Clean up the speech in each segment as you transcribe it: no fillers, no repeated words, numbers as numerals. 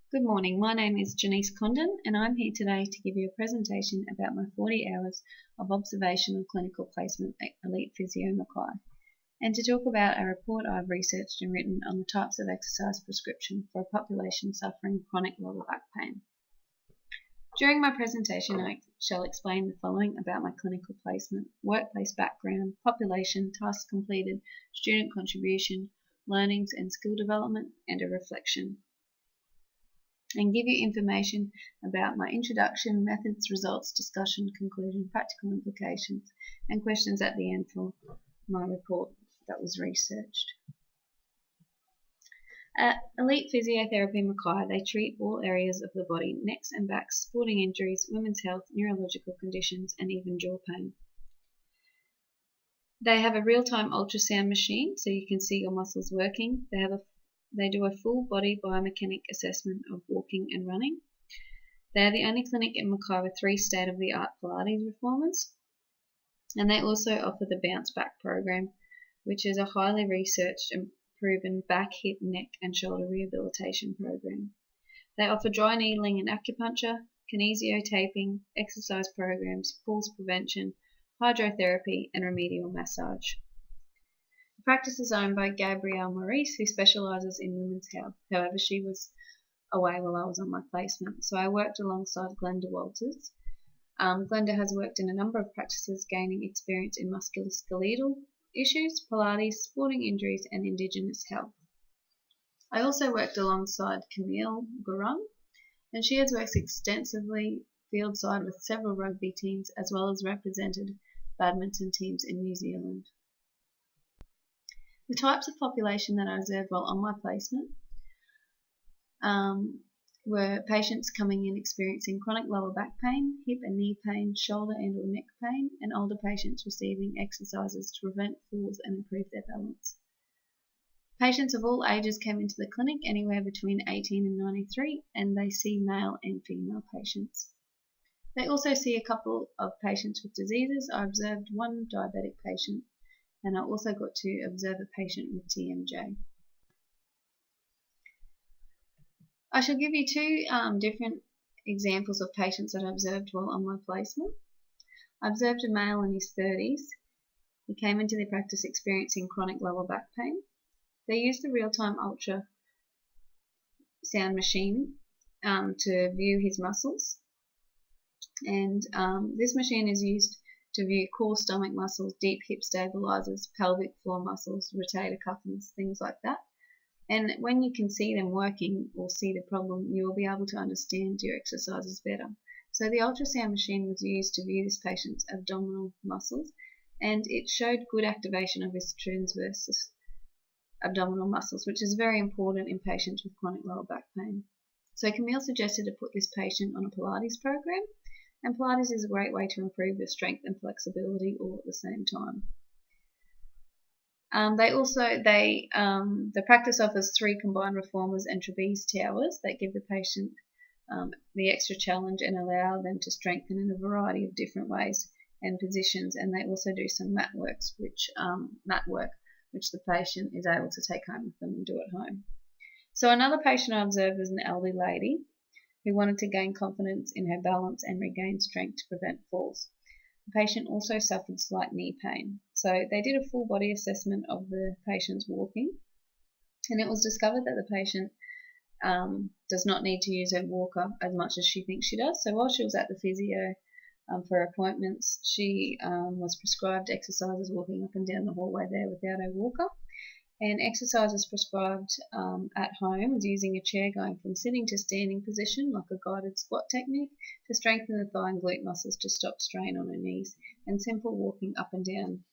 Good morning, my name is Jeneece Condon and I'm here today to give you a presentation about my 40 hours of observational clinical placement at Elite Physio Mackay and to talk about a report I've researched and written on the types of exercise prescription for a population suffering chronic lower back pain. During my presentation I shall explain the following about my clinical placement, workplace background, population, tasks completed, student contribution, learnings and skill development, and a reflection, and give you information about my introduction, methods, results, discussion, conclusion, practical implications, and questions at the end for my report that was researched. At Elite Physiotherapy Mackay, they treat all areas of the body, necks and backs, sporting injuries, women's health, neurological conditions, and even jaw pain. They have a real-time ultrasound machine so you can see your muscles working. They do a full body biomechanic assessment of walking and running. They are the only clinic in Mackay with 3 state-of-the-art Pilates reformers. And they also offer the Bounce Back program, which is a highly researched and proven back, hip, neck and shoulder rehabilitation program. They offer dry needling and acupuncture, kinesio taping, exercise programs, falls prevention, hydrotherapy and remedial massage. The practice is owned by Gabrielle Maurice, who specialises in women's health. However, she was away while I was on my placement, so I worked alongside Glenda Walters. Glenda has worked in a number of practices, gaining experience in musculoskeletal issues, Pilates, sporting injuries, and Indigenous health. I also worked alongside Camille Gurung, and she has worked extensively field-side with several rugby teams, as well as represented badminton teams in New Zealand. The types of population that I observed while on my placement were patients coming in experiencing chronic lower back pain, hip and knee pain, shoulder and or neck pain, and older patients receiving exercises to prevent falls and improve their balance. Patients of all ages came into the clinic, anywhere between 18 and 93, and they see male and female patients. They also see a couple of patients with diseases. I observed one diabetic patient, and I also got to observe a patient with TMJ. I shall give you 2 different examples of patients that I observed while on my placement. I observed a male in his 30s. He came into the practice experiencing chronic lower back pain. They used the real-time ultrasound machine to view his muscles, and this machine is used to view core stomach muscles, deep hip stabilizers, pelvic floor muscles, rotator cuff, things like that. And when you can see them working or see the problem, you will be able to understand your exercises better. So the ultrasound machine was used to view this patient's abdominal muscles, and it showed good activation of his transverse abdominal muscles, which is very important in patients with chronic lower back pain. So Camille suggested to put this patient on a Pilates program, and Pilates is a great way to improve your strength and flexibility all at the same time. The practice offers 3 combined reformers and trapeze towers that give the patient the extra challenge and allow them to strengthen in a variety of different ways and positions. And they also do some mat work, which the patient is able to take home with them and do at home. So another patient I observed was an elderly lady who wanted to gain confidence in her balance and regain strength to prevent falls. The patient also suffered slight knee pain. So they did a full body assessment of the patient's walking, and it was discovered that the patient does not need to use her walker as much as she thinks she does. So while she was at the physio for appointments, she was prescribed exercises walking up and down the hallway there without her walker, and exercises prescribed at home was using a chair going from sitting to standing position, like a guided squat technique, to strengthen the thigh and glute muscles to stop strain on her knees, and simple walking up and down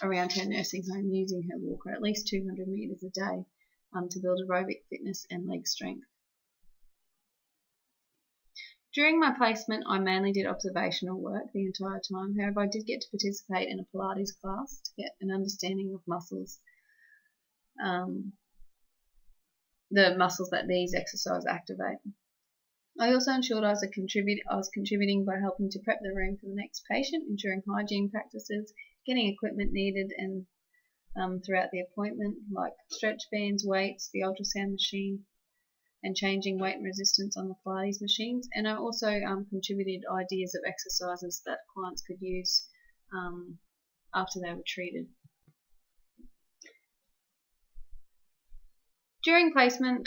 around her nursing home using her walker, at least 200 metres a day, to build aerobic fitness and leg strength. During my placement, I mainly did observational work the entire time. However, I did get to participate in a Pilates class to get an understanding of muscles, the muscles that these exercises activate. I also ensured I was contributing by helping to prep the room for the next patient, ensuring hygiene practices, getting equipment needed and throughout the appointment, like stretch bands, weights, the ultrasound machine, and changing weight and resistance on the Pilates machines. And I also contributed ideas of exercises that clients could use after they were treated. During placement,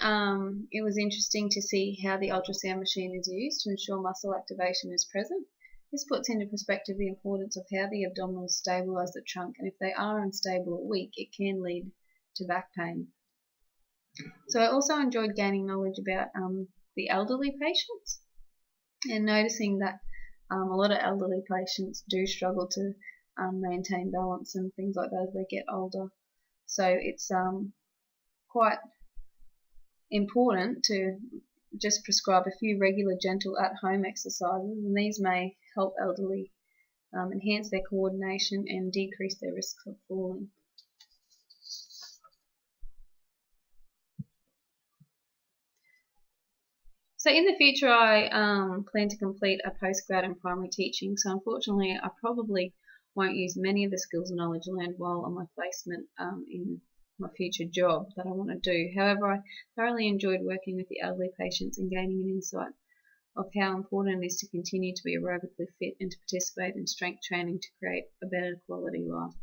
it was interesting to see how the ultrasound machine is used to ensure muscle activation is present. This puts into perspective the importance of how the abdominals stabilise the trunk, and if they are unstable or weak, it can lead to back pain. So I also enjoyed gaining knowledge about the elderly patients and noticing that a lot of elderly patients do struggle to maintain balance and things like that as they get older. So it's quite important to just prescribe a few regular gentle at-home exercises, and these may help elderly enhance their coordination and decrease their risk of falling. So in the future I plan to complete a postgrad in primary teaching, so unfortunately I probably won't use many of the skills and knowledge learned while on my placement in my future job that I want to do. However, I thoroughly enjoyed working with the elderly patients and gaining an insight of how important it is to continue to be aerobically fit and to participate in strength training to create a better quality life.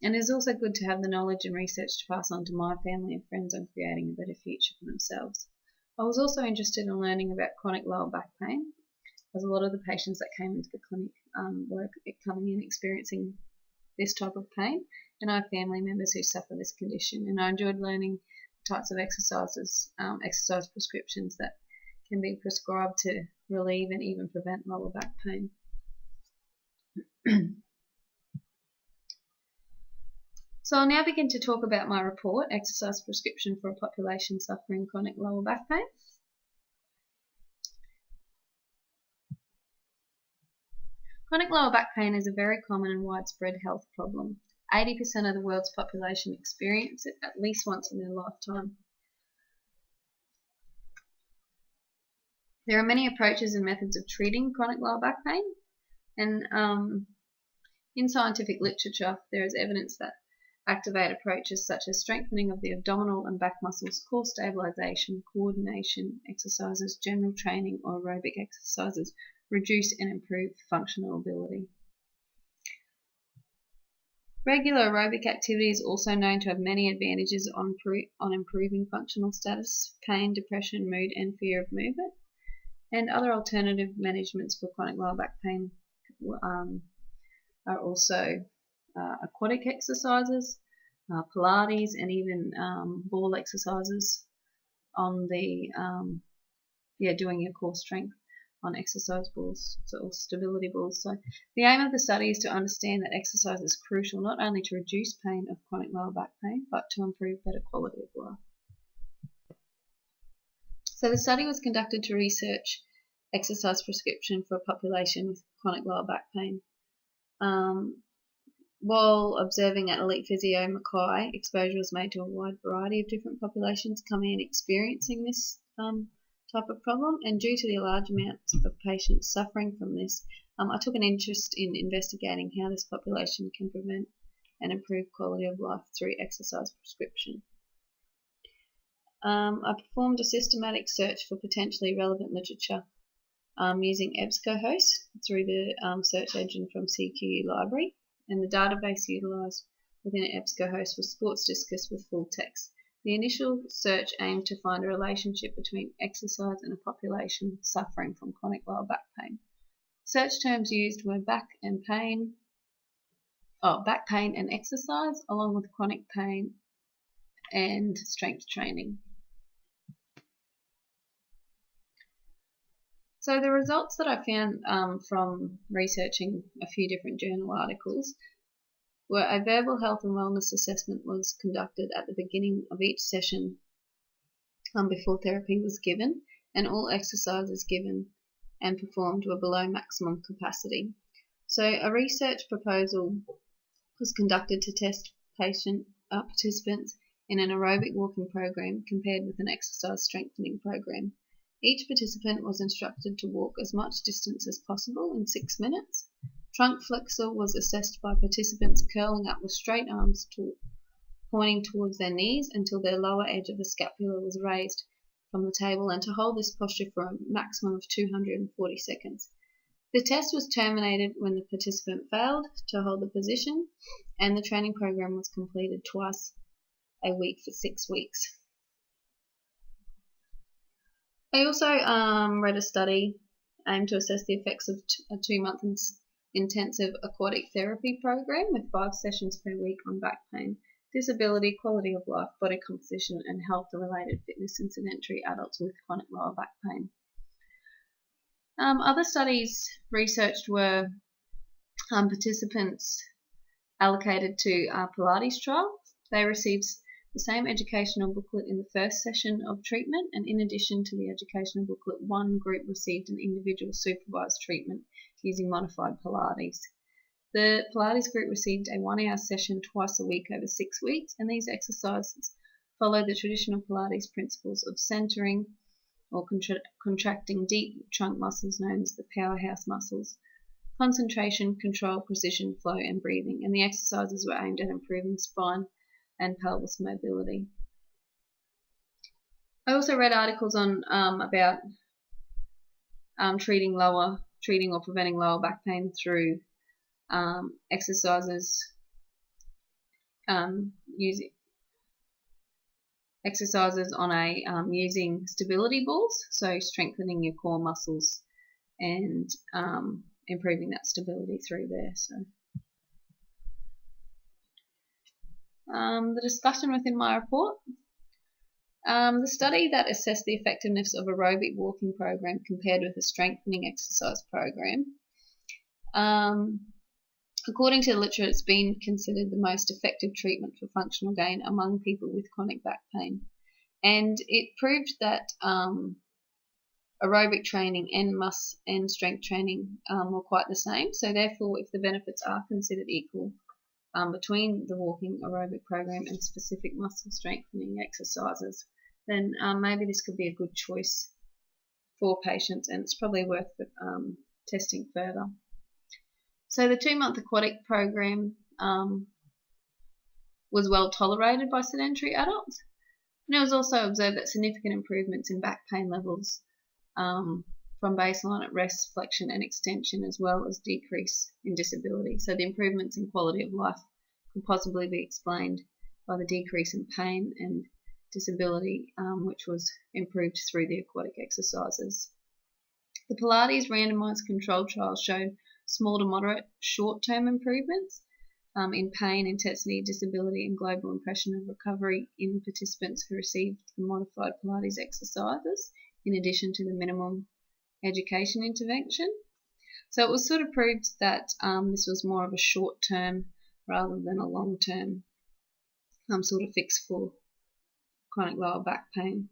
And it's also good to have the knowledge and research to pass on to my family and friends on creating a better future for themselves. I was also interested in learning about chronic lower back pain, as a lot of the patients that came into the clinic were coming in experiencing this type of pain, and I have family members who suffer this condition, and I enjoyed learning types of exercises, exercise prescriptions that can be prescribed to relieve and even prevent lower back pain. So I'll now begin to talk about my report, Exercise Prescription for a Population Suffering Chronic Lower Back Pain. Chronic lower back pain is a very common and widespread health problem. 80% of the world's population experience it at least once in their lifetime. There are many approaches and methods of treating chronic lower back pain, and in scientific literature there is evidence that activate approaches such as strengthening of the abdominal and back muscles, core stabilization, coordination exercises, general training or aerobic exercises reduce and improve functional ability. Regular aerobic activity is also known to have many advantages on improving functional status, pain, depression, mood and fear of movement. And other alternative managements for chronic lower back pain are also aquatic exercises, Pilates, and even ball exercises on the doing your core strength on exercise balls, or stability balls. So the aim of the study is to understand that exercise is crucial not only to reduce pain of chronic lower back pain, but to improve better quality of life. So the study was conducted to research exercise prescription for a population with chronic lower back pain. While observing at Elite Physio Mackay, exposure was made to a wide variety of different populations coming in experiencing this type of problem, and due to the large amounts of patients suffering from this, I took an interest in investigating how this population can prevent and improve quality of life through exercise prescription. I performed a systematic search for potentially relevant literature using EBSCOhost through the search engine from CQU Library, and the database utilised within EBSCOhost was Sports Discus with full text. The initial search aimed to find a relationship between exercise and a population suffering from chronic lower back pain. Search terms used were back pain and exercise, along with chronic pain and strength training. So the results that I found from researching a few different journal articles were a verbal health and wellness assessment was conducted at the beginning of each session before therapy was given, and all exercises given and performed were below maximum capacity. So a research proposal was conducted to test participants in an aerobic walking program compared with an exercise strengthening program. Each participant was instructed to walk as much distance as possible in 6 minutes. Trunk flexor was assessed by participants curling up with straight arms pointing towards their knees until their lower edge of the scapula was raised from the table and to hold this posture for a maximum of 240 seconds. The test was terminated when the participant failed to hold the position, and the training program was completed twice a week for 6 weeks. I also read a study aimed to assess the effects of a 2-month intensive aquatic therapy program with 5 sessions per week on back pain, disability, quality of life, body composition, and health-related fitness in sedentary adults with chronic lower back pain. Other studies researched were participants allocated to Pilates trial. They received the same educational booklet in the first session of treatment, and in addition to the educational booklet, one group received an individual supervised treatment using modified Pilates. The Pilates group received a 1-hour session twice a week over 6 weeks, and these exercises followed the traditional Pilates principles of centering or contracting deep trunk muscles known as the powerhouse muscles, concentration, control, precision, flow, and breathing, and the exercises were aimed at improving spine and pelvis mobility. I also read articles on about treating or preventing lower back pain through exercises using using stability balls, so strengthening your core muscles and improving that stability through there. So the discussion within my report. The study that assessed the effectiveness of aerobic walking program compared with a strengthening exercise program. According to the literature, it's been considered the most effective treatment for functional gain among people with chronic back pain. And it proved that aerobic training and strength training were quite the same. So therefore, if the benefits are considered equal between the walking aerobic program and specific muscle strengthening exercises, then maybe this could be a good choice for patients, and it's probably worth testing further. So the 2-month aquatic program was well tolerated by sedentary adults, and it was also observed that significant improvements in back pain levels from baseline at rest, flexion and extension, as well as decrease in disability. So the improvements in quality of life could possibly be explained by the decrease in pain and disability, which was improved through the aquatic exercises. The Pilates randomized controlled trial showed small to moderate short-term improvements in pain, intensity, disability and global impression of recovery in participants who received the modified Pilates exercises, in addition to the minimum education intervention. So it was sort of proved that this was more of a short-term rather than a long-term sort of fix for chronic lower back pain.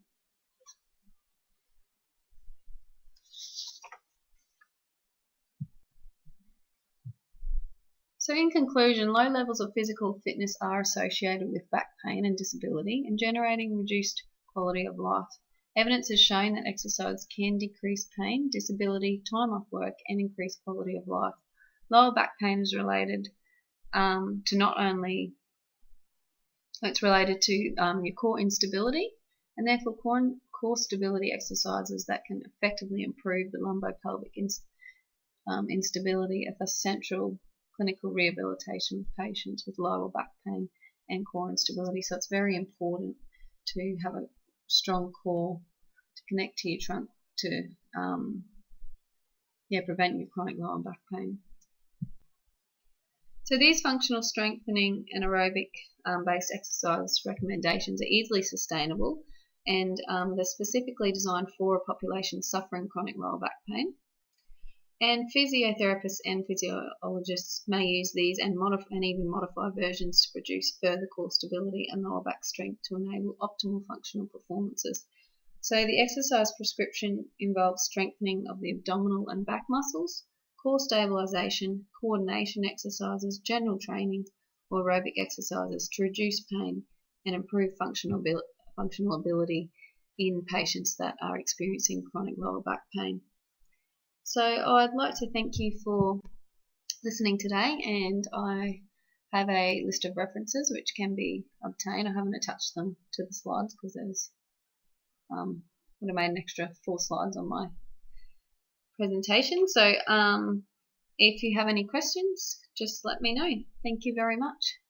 So in conclusion, low levels of physical fitness are associated with back pain and disability and generating reduced quality of life. Evidence has shown that exercise can decrease pain, disability, time off work and increase quality of life. Lower back pain is related to not only, it's related to your core instability, and therefore core stability exercises that can effectively improve the lumbopelvic instability are thus central clinical rehabilitation with patients with lower back pain and core instability. So it's very important to have a strong core to connect to your trunk to prevent your chronic lower back pain. So these functional strengthening and aerobic based exercise recommendations are easily sustainable, and they're specifically designed for a population suffering chronic lower back pain. And physiotherapists and physiologists may use these and even modify versions to produce further core stability and lower back strength to enable optimal functional performances. So the exercise prescription involves strengthening of the abdominal and back muscles, core stabilization, coordination exercises, general training or aerobic exercises to reduce pain and improve functional ability in patients that are experiencing chronic lower back pain. So I'd like to thank you for listening today, and I have a list of references which can be obtained. I haven't attached them to the slides because there's would have made an extra 4 slides on my presentation. So if you have any questions, just let me know. Thank you very much.